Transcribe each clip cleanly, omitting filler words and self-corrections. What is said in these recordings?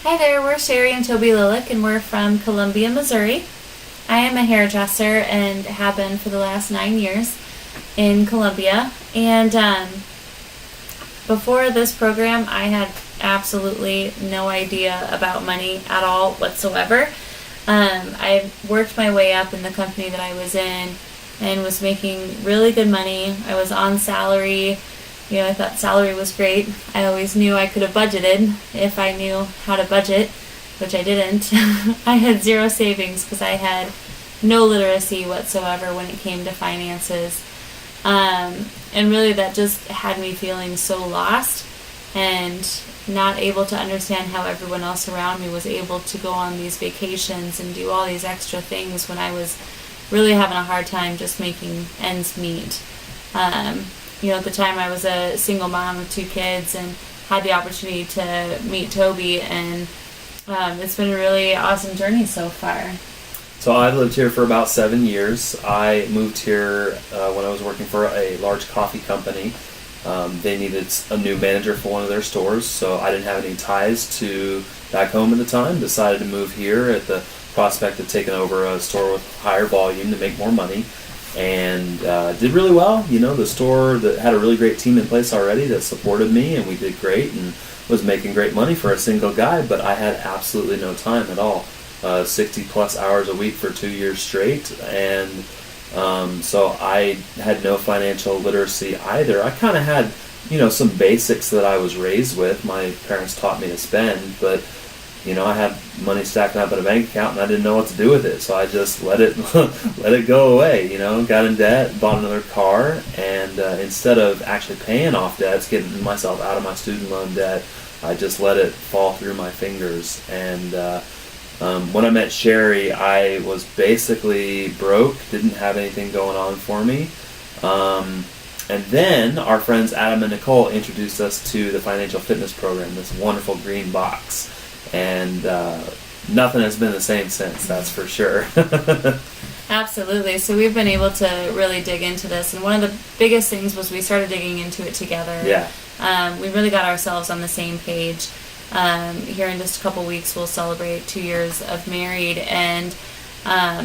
Hi there, we're Sheri and Toby Lillich, and we're from Columbia, Missouri. I am a hairdresser and have been for the last 9 years in Columbia. And before this program, I had absolutely no idea about money at all whatsoever. I worked my way up in the company that I was in and was making really good money. I was on salary. I thought salary was great. I always knew I could have budgeted if I knew how to budget, which I didn't. I had zero savings because I had no literacy whatsoever when it came to finances. And really that just had me feeling so lost and not able to understand how everyone else around me was able to go on these vacations and do all these extra things when I was really having a hard time just making ends meet. At the time I was a single mom of 2 kids and had the opportunity to meet Toby, and it's been a really awesome journey so far. So I've lived here for about 7 years. I moved here when I was working for a large coffee company. They needed a new manager for one of their stores, so I didn't have any ties to back home at the time. Decided to move here at the prospect of taking over a store with higher volume to make more money. And did really well. The store that had a really great team in place already that supported me, and we did great and was making great money for a single guy, but I had absolutely no time at all. 60 plus hours a week for 2 years straight, and so I had no financial literacy either. I kind of had, some basics that I was raised with. My parents taught me to spend, but I had money stacking up in a bank account and I didn't know what to do with it, so I just let it go away. Got in debt, bought another car, and instead of actually paying off debts, getting myself out of my student loan debt, I just let it fall through my fingers. And when I met Sheri, I was basically broke, didn't have anything going on for me. And then our friends Adam and Nicole introduced us to the financial fitness program, this wonderful green box. And nothing has been the same since, that's for sure. Absolutely. So we've been able to really dig into this, and one of the biggest things was we started digging into it together. Yeah. We really got ourselves on the same page. Here in just a couple weeks we'll celebrate 2 years of married, and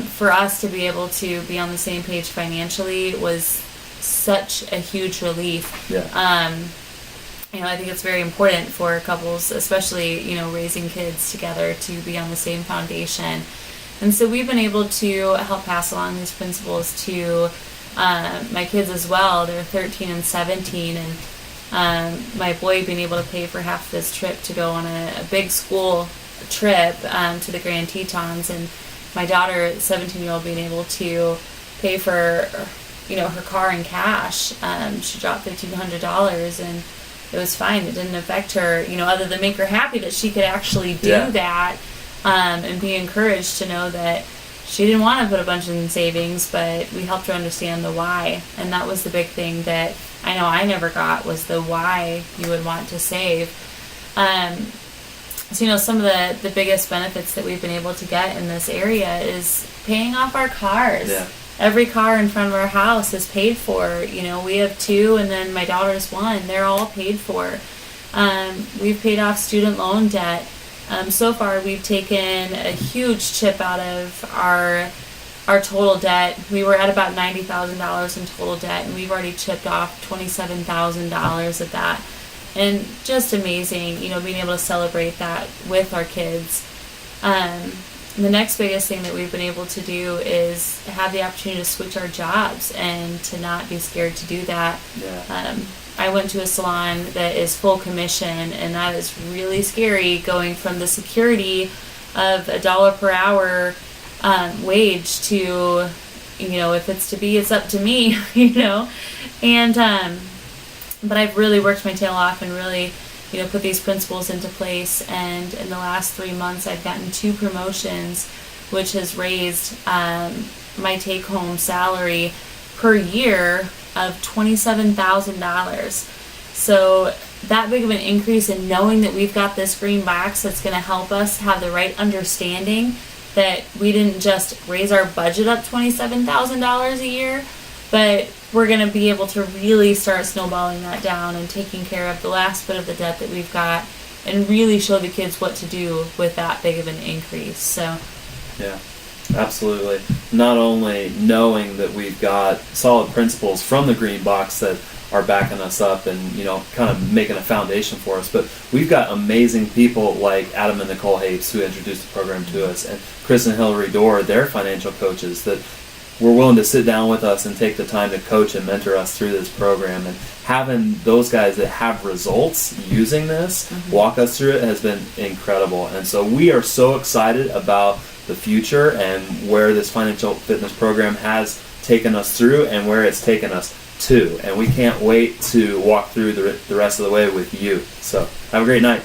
for us to be able to be on the same page financially was such a huge relief. Yeah. I think it's very important for couples, especially, raising kids together, to be on the same foundation. And so we've been able to help pass along these principles to my kids as well. They're 13 and 17, and my boy being able to pay for half of his trip to go on a big school trip to the Grand Tetons, and my daughter, 17-year-old, being able to pay for, her car in cash. She dropped $1,500, and it was fine. It didn't affect her, other than make her happy that she could actually do that, and be encouraged to know that she didn't want to put a bunch in savings, but we helped her understand the why. And that was the big thing that I know I never got, was the why you would want to save. So, some of the biggest benefits that we've been able to get in this area is paying off our cars. Yeah. Every car in front of our house is paid for. We have 2, and then my daughter's 1. They're all paid for. We've paid off student loan debt. So far, we've taken a huge chip out of our total debt. We were at about $90,000 in total debt, and we've already chipped off $27,000 of that. And just amazing, being able to celebrate that with our kids. The next biggest thing that we've been able to do is have the opportunity to switch our jobs and to not be scared to do that. Yeah. I went to a salon that is full commission, and that is really scary, going from the security of $1 per hour wage to, if it's to be, it's up to me, And but I've really worked my tail off and really put these principles into place, and in the last 3 months I've gotten 2 promotions, which has raised my take-home salary per year of $27,000. So that big of an increase in knowing that we've got this green box that's going to help us have the right understanding that we didn't just raise our budget up $27,000 a year, but we're going to be able to really start snowballing that down and taking care of the last bit of the debt that we've got and really show the kids what to do with that big of an increase. So yeah, absolutely. Not only knowing that we've got solid principles from the green box that are backing us up and, kind of making a foundation for us, but we've got amazing people like Adam and Nicole Hapes, who introduced the program to us, and Chris and Hillary Dorr, their financial coaches, that were willing to sit down with us and take the time to coach and mentor us through this program. And having those guys that have results using this walk us through it has been incredible. And so we are so excited about the future and where this financial fitness program has taken us through and where it's taken us to. And we can't wait to walk through the rest of the way with you. So have a great night.